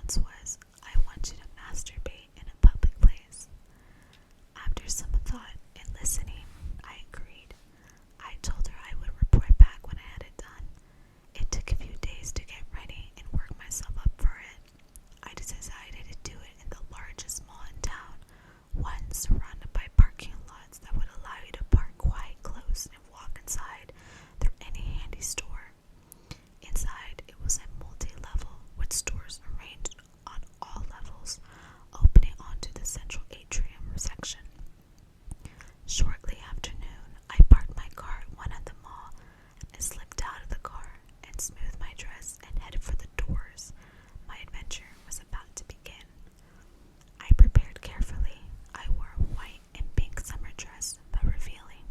response was, "I want you to masturbate in a public place." After some thought and listening, I agreed. I told her I would report back when I had it done. It took a few days to get ready and work myself up for it. I decided to do it in the largest mall in town, one surrounded by parking lots that would allow you to park quite close and walk inside through any handy store. Inside, it was a multi-level with stores arranged on all levels, opening onto the central atrium section. Shortly after noon, I parked my car at one of the mall and slipped out of the car and smoothed my dress and headed for the doors. My adventure was about to begin. I prepared carefully. I wore a white and pink summer dress, but revealing.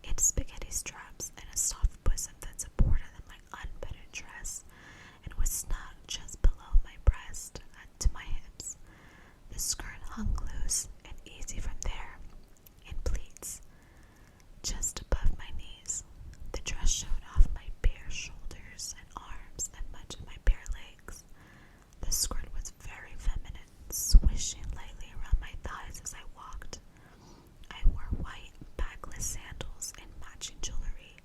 It had spaghetti straps and a soft bosom that supported my unbuttoned dress and was snug just below my breast to my hips. The skirt hung loose and easy from there, in pleats, just above my knees. The dress showed off my bare shoulders and arms and much of my bare legs. The skirt was very feminine, swishing lightly around my thighs as I walked. I wore white, backless sandals and matching jewelry,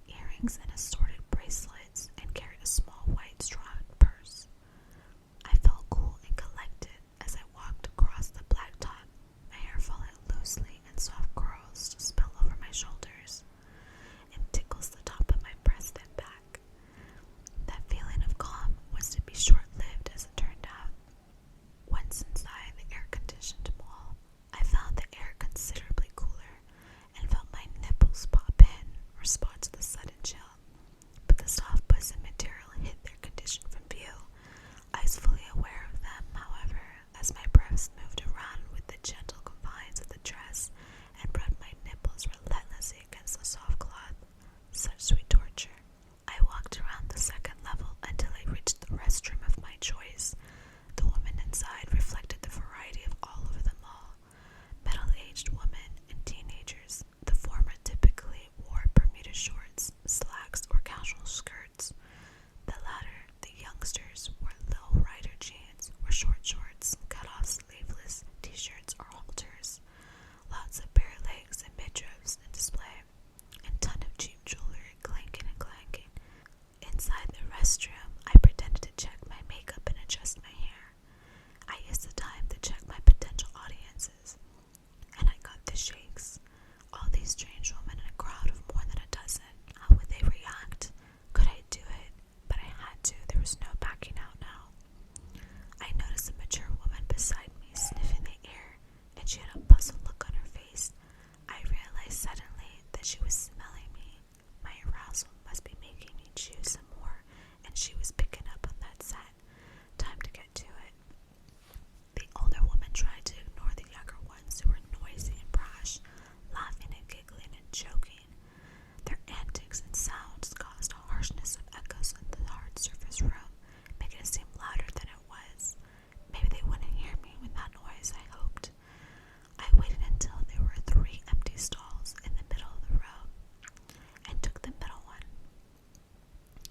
earrings and assorted bracelets, and carried a small white straw purse. I felt cool and collected as I walked across the blacktop, my hair falling loosely in soft curls to spill over my shoulders and tickles the top of my breast and back. That feeling of calm was to be short-lived as it turned out. Once inside the air-conditioned mall, I found the air considerably cooler and felt my nipples pop in response to the sudden chill, but the soft bosom material hid their condition from view. I was fully aware of them, however, as my breasts moved around with the gentle confines of the dress and rubbed my nipples relentlessly against the soft cloth. Such sweet torture. I walked around the second level until I reached the restroom of my choice. The women inside reflected the variety of all over the mall. Middle-aged women and teenagers. The former typically wore Bermuda shorts, slacks, or casual skirts. The latter, the youngsters, wore low-rider jeans or short shorts, cut-off sleeveless t-shirts or halters. Lots of bare legs and midriffs in display, and ton of cheap jewelry clanking and clanking. Inside the restroom, I pretended to check my makeup and adjust my hair. I used the time to check my potential audiences, and I got the shakes. All these strange women in a crowd of more than a dozen. How would they react? Could I do it? But I had to. There was no backing out now. I noticed a mature woman beside me sniffing the air, and she had a puzzled look on her face. I realized suddenly that she was smelling me. My arousal must be making me choose some more, and she was picking up on that scent. Time to get to it. The older woman tried to ignore the younger ones who were noisy and brash, laughing and giggling and joking. Their antics and sounds caused a harshness of echoes in the hard surface room, making it seem louder than it was. Maybe they wouldn't hear me with that noise, I hoped. I waited until there were 3 empty stalls in the middle of the row and took the middle one.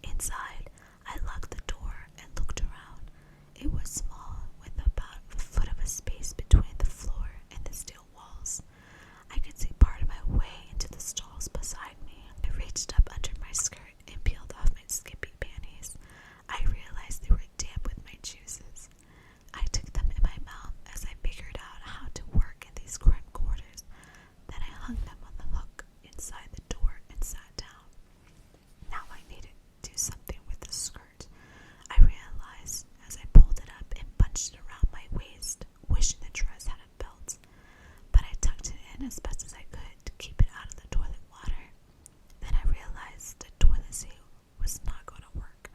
Inside, I locked the door and looked around. It was small, with about a foot of a space between the floor and the steel walls. I could see part of my way into the stalls beside me. I reached up under my skirt and peeled off my skimpy panties. I realized they were damp with my juices. I took them in my mouth as I figured out how to work in these cramped quarters. Then I hung them on the hook inside the door and sat down. Now I needed to do something with the skirt. I realized as I pulled it up and bunched it around my waist, wishing the dress had a belt. But I tucked it in as best as I could to keep it out of the toilet water. Then I realized the toilet seat was not going to work.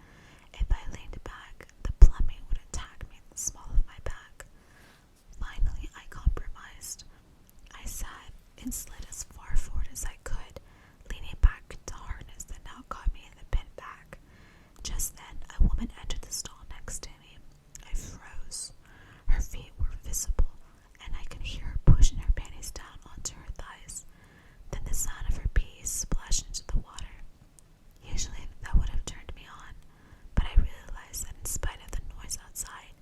If I leaned back, the plumbing would attack me in the small of my back. Finally, I compromised. I sat and slid as far forward as I could, leaning back into harness that now caught me in the pit back. Just then, a woman entered the stall next to me. I froze. Her feet were visible, and I could hear her pushing her panties down onto her thighs. Then the sound of her pee splashed into the water. Usually that would have turned me on, but I realized that in spite of the noise outside,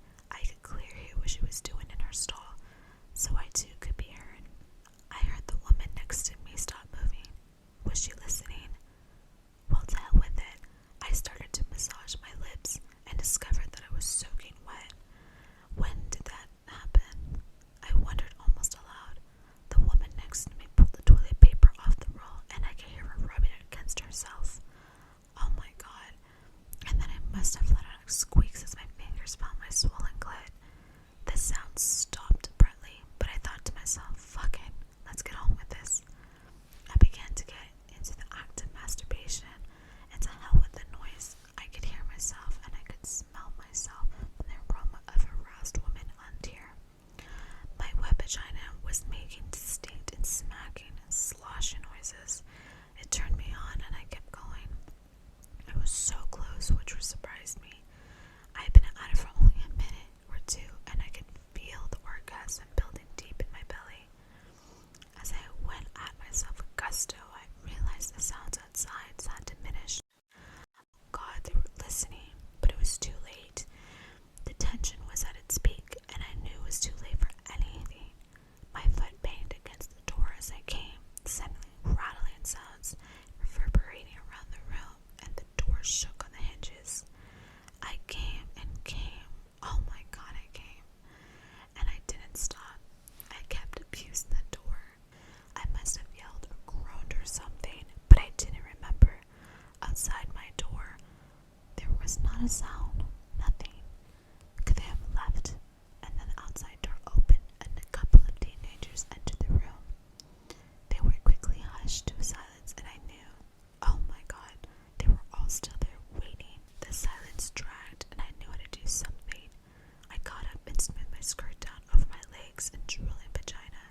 legs and drooling vagina.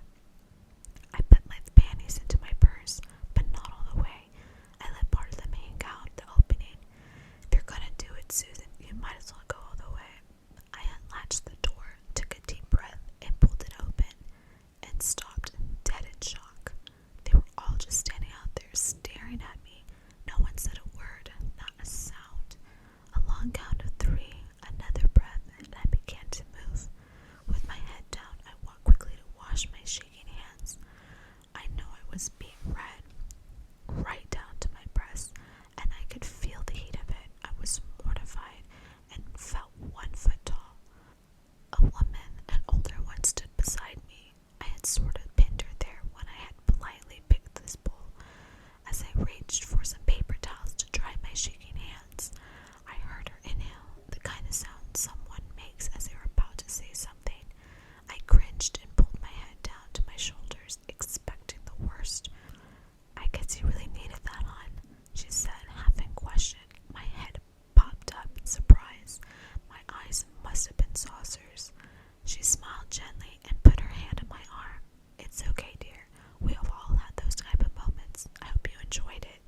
I put my panties into my purse, but not all the way. I let part of them hang out the opening. If you're gonna do it, Susan, you might as well go all the way. I unlatched the door, took a deep breath, and pulled it open, and stopped dead in shock. They were all just standing out there staring at me. No one said a word, not a sound. A long count of 3, another breath, and I began to move. With my head down, I walked quickly to wash my shaking hands. I know I was being read right down to my breast, and I could feel the heat of it. I was mortified and felt 1 foot tall. A woman, an older one, stood beside me. I had sort of pinned her there when I had politely picked this bowl. As I reached for some paper towels to dry my shaking hands, I heard her inhale, the kind of sound someone makes as they are about to say something. I cringed and pulled my head down to my shoulders, expecting the worst. I guess you really needed that on, she said, half in question. My head popped up in surprise. My eyes must have been saucers. She smiled gently and put her hand on my arm. It's okay, dear. We have all had those type of moments. I hope you enjoyed it.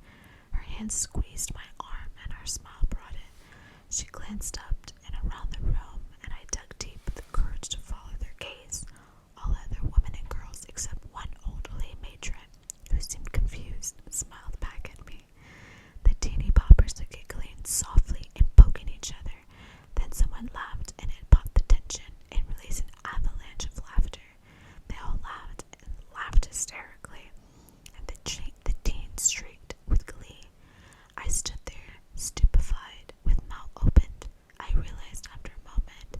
Her hand squeezed my arm and her smile broadened. She glanced up and around the room, and I dug deep with the courage to follow their gaze. All other women and girls except one elderly matron, who seemed confused, smiled back at me. The teeny poppers were giggling softly and poking each other. Then someone laughed, and it popped the tension and released an avalanche of laughter. They all laughed and laughed hysterically, and the teens shrieked with glee. I stood there, stupefied, with mouth opened. I realized after a moment,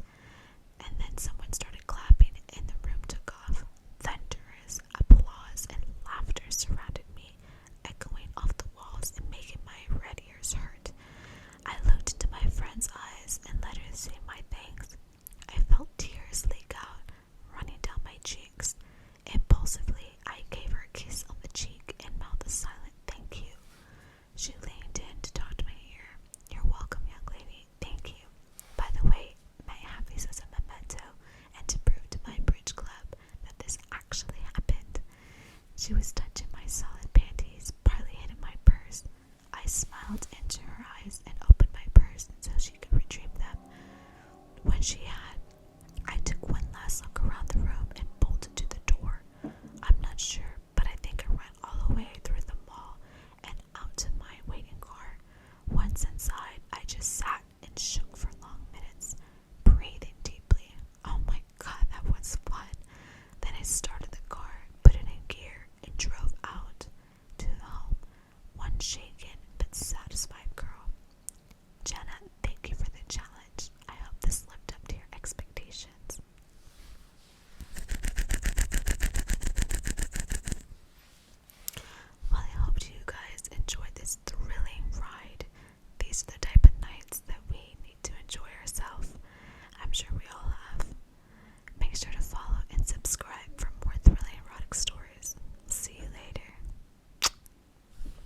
and then someone started clapping, and the room took off. Thunderous applause and laughter surrounded me, echoing off the walls and making my red ears hurt. I looked into my friend's eyes and let her see my thanks. I felt tears leak out, running down my cheeks. Impulsively, I gave her a kiss on the cheek and mouthed a silent thank you. She leaned in to talk to my ear. You're welcome, young lady. Thank you. By the way, may I have these as a memento and to prove to my bridge club that this actually happened? She was touching my solid panties, partly hidden my purse. I smiled into her eyes and opened my purse so she could retrieve them. When she had, I took one last look around the room and bolted to the door. I'm not sure, but I think I ran all the way through the mall and out to my waiting car. Once inside, I just sat and shook for long minutes, breathing deeply. Oh my god, that was fun. Then I started the car, put it in gear, and drove out to the home, one shaken but satisfied girl. Jenna, thank you for the challenge. I hope this lived up to your expectations. Well, I hope you guys enjoyed this thrilling ride. These are the type